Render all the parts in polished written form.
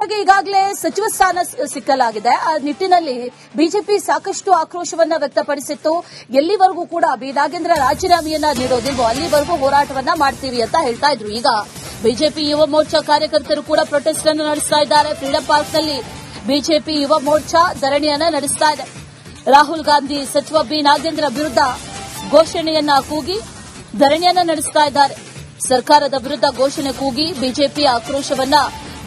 ಈಗಾಗಲೇ ಸಚಿವ ಸ್ಥಾನ ಸಿಕ್ಕಲಾಗಿದೆ. ಆ ನಿಟ್ಟಿನಲ್ಲಿ ಬಿಜೆಪಿ ಸಾಕಷ್ಟು ಆಕ್ರೋಶವನ್ನ ವ್ಯಕ್ತಪಡಿಸಿತ್ತು. ಎಲ್ಲಿವರೆಗೂ ಕೂಡ ಬಿ ನಾಗೇಂದ್ರ ರಾಜೀನಾಮೆಯನ್ನ ನೀಡೋದಿಲ್ವೋ ಅಲ್ಲಿವರೆಗೂ ಹೋರಾಟವನ್ನ ಮಾಡ್ತೀವಿ ಅಂತ ಹೇಳ್ತಾ ಇದ್ರು. ಈಗ ಬಿಜೆಪಿ ಯುವ ಮೋರ್ಚಾ ಕಾರ್ಯಕರ್ತರು ಕೂಡ ಪ್ರೊಟೆಸ್ಟ್ ಅನ್ನು ನಡೆಸ್ತಾ ಇದ್ದಾರೆ. ಫ್ರೀಡಂ ಪಾರ್ಕ್ನಲ್ಲಿ ಬಿಜೆಪಿ ಯುವ ಮೋರ್ಚಾ ಧರಣಿಯನ್ನ ನಡೆಸ್ತಾ ಇದೆ. ರಾಹುಲ್ ಗಾಂಧಿ ಸಚಿವ ಬಿ ನಾಗೇಂದ್ರ ವಿರುದ್ಧ ಘೋಷಣೆಯನ್ನ ಕೂಗಿ ಧರಣಿಯನ್ನ ನಡೆಸ್ತಾ ಇದ್ದಾರೆ. ಸರ್ಕಾರದ ವಿರುದ್ಧ ಘೋಷಣೆ ಕೂಗಿ ಬಿಜೆಪಿ ಆಕ್ರೋಶವನ್ನ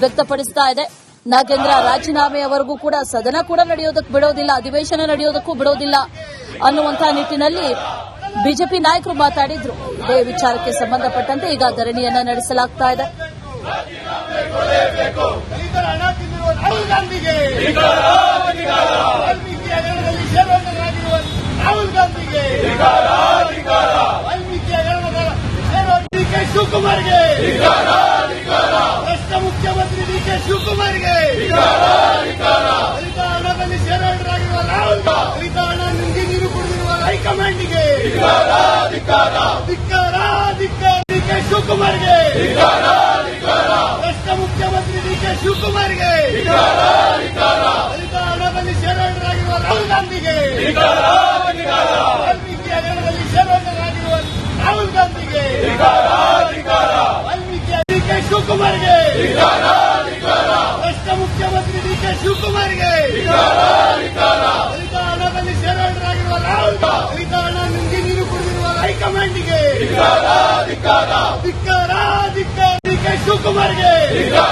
ವ್ಯಕ್ತಪಡಿಸ್ತಾ ಇದೆ. ನಾಗೇಂದ್ರ ರಾಜೀನಾಮೆಯವರೆಗೂ ಕೂಡ ಸದನ ಕೂಡ ನಡೆಯೋದಕ್ಕೆ ಬಿಡೋದಿಲ್ಲ, ಅಧಿವೇಶನ ನಡೆಯೋದಕ್ಕೂ ಬಿಡೋದಿಲ್ಲ ಅನ್ನುವಂತಹ ನಿಟ್ಟಿನಲ್ಲಿ ಬಿಜೆಪಿ ನಾಯಕರು ಮಾತಾಡಿದ್ರು. ಇದೇ ವಿಚಾರಕ್ಕೆ ಸಂಬಂಧಪಟ್ಟಂತೆ ಈಗ ಧರಣಿಯನ್ನ ನಡೆಸಲಾಗ್ತಾ ಇದೆ. ಶಿವಕುಮಾರ್ಗೆ ರಾಷ್ಟ್ರ ಮುಖ್ಯಮಂತ್ರಿ ಡಿಕೆ ಶಿವಕುಮಾರ್ಗೆ ರೈತ ಹಣದಲ್ಲಿ ಷೇರುದಾರರಾಗಿರುವ ರಾಹುಲ್ ರೈತ ಹಣ ನುಂಗಿ ನೀರು ಕುಡಿದಿರುವ ಹೈಕಮಾಂಡ್ಗೆ ಡಿಕೆ ಶಿವಕುಮಾರ್ಗೆ ರಾಷ್ಟ್ರ ಮುಖ್ಯಮಂತ್ರಿ ಡಿಕೆ ಶಿವಕುಮಾರ್ಗೆ ರೈತ ಹಣದಲ್ಲಿ ಷೇರುದಾರರಾಗಿರುವ ರಾಹುಲ್ ಗಾಂಧಿಗೆ ವಾಲ್ಮೀಕಿ ಹಗರಣದಲ್ಲಿ ಷೇರುದಾರರಾಗಿರುವ ರಾಹುಲ್ ಗಾಂಧಿಗೆ ಡಿಕೆ ಶಿವಕುಮಾರ್ಗೆ ರಾಷ್ಟ್ರ ಮುಖ್ಯಮಂತ್ರಿ ಡಿಕೆ ಶಿವಕುಮಾರ್ಗೆ ರೈತ ಹಣದಲ್ಲಿ ಷೇರುದಾರರಾಗಿರುವ ರಾಹುಲ್ ರೈತ ಹಣ ನುಂಗಿ ನೀರು ಕುಡಿದಿರುವ ಹೈಕಮಾಂಡ್ಗೆ ಡಿಕೆ ಶಿವಕುಮಾರ್ಗೆ